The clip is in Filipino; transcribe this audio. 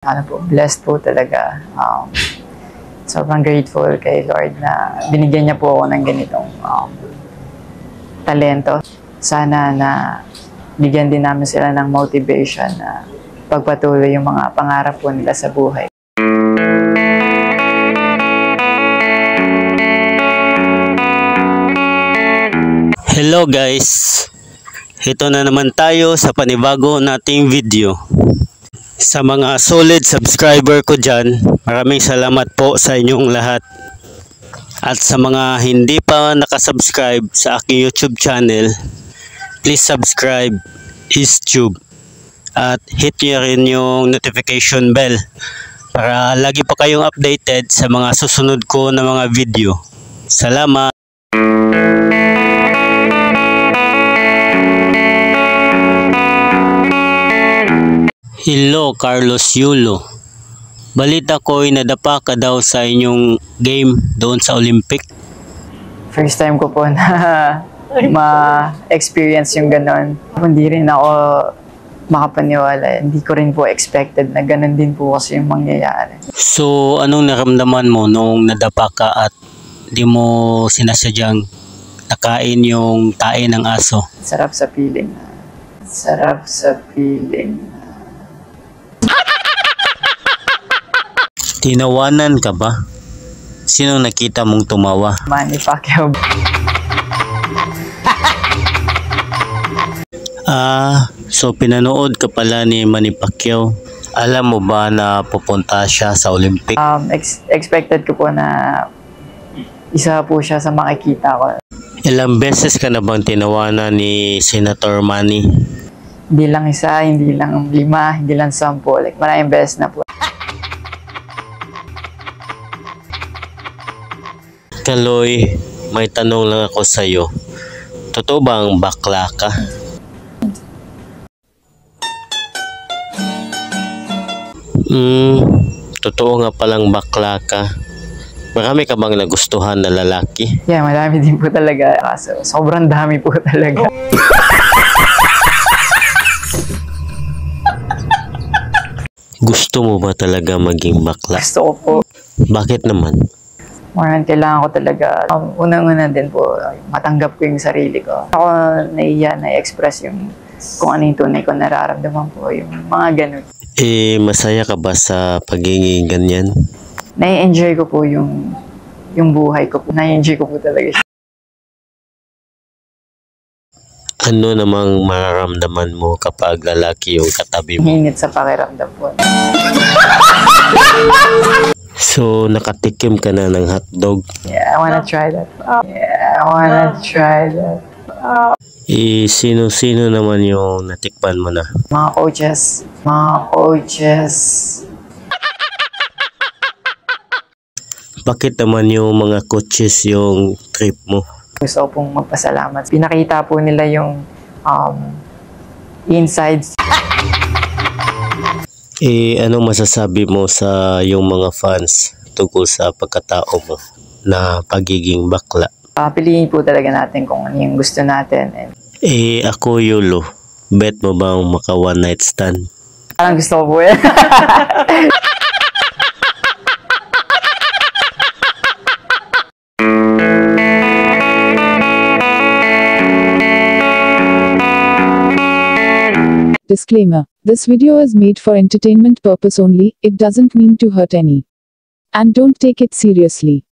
Ano po, blessed po talaga. Sobrang grateful kay Lord na binigyan niya po ako ng ganitong talento. Sana na bigyan din namin sila ng motivation na pagpatuloy yung mga pangarap po nila sa buhay. Hello guys! Ito na naman tayo sa panibago nating video. Sa mga solid subscriber ko dyan, maraming salamat po sa inyong lahat. At sa mga hindi pa nakasubscribe sa aking YouTube channel, please subscribe IzTube. At hit nyo rin yung notification bell para lagi pa kayong updated sa mga susunod ko na mga video. Salamat! Hello Carlos Yulo. Balita ko'y nadapa ka daw sa inyong game doon sa Olympic. First time ko po na ma-experience yung ganon. Hindi rin ako makapaniwala. Hindi ko rin po expected na ganon din po kasi yung mangyayari. So anong naramdaman mo nung nadapa ka at di mo sinasadyang nakain yung tae ng aso? Sarap sa feeling. Sarap sa feeling. Tinawanan ka ba? Sino nakita mong tumawa? Manny Pacquiao. So pinanood ka pala ni Manny Pacquiao. Alam mo ba na pupunta siya sa Olympic? Expected ko po na isa po siya sa makikita ko. Ilang beses ka na bang tinawanan ni Senator Manny? Hindi lang isa, hindi lang 5, hindi lang 10. Like, maraming beses na po. Kaloy, may tanong lang ako sa'yo. Totoo bang bakla ka? Totoo nga palang bakla ka. Marami ka bang nagustuhan na lalaki? Yeah, marami din po talaga. Kaso, sobrang dami po talaga. Gusto mo ba talaga maging bakla? Gusto ko po. Bakit naman? More kailangan ko talaga. Unang-una din po, matanggap ko yung sarili ko. Ako naiya na i-express yung kung ano yung tunay ko nararamdaman po, yung mga ganun. Masaya ka ba sa pagiging ganyan? Nai-enjoy ko po yung buhay ko po. Nai-enjoy ko po talaga. Ano namang mararamdaman mo kapag lalaki yung katabi mo? Hinit sa pakiramdam po. So, nakatikim ka na ng hotdog? Yeah, I wanna try that. Yeah, I wanna try that. Sino-sino naman yung natikpan mo na? Mga coaches. Mga coaches. Bakit naman yung mga coaches yung trip mo? Gusto ko pong magpasalamat. Pinakita po nila yung insides. Anong masasabi mo sa yung mga fans tungkol sa pagkatao mo na pagiging bakla? Piliin po talaga natin kung ano yung gusto natin. And ako Yulo, bet mo bang maka one night stand? parang gusto ko po yan. Disclaimer. This video is made for entertainment purpose only, it doesn't mean to hurt any. And don't take it seriously.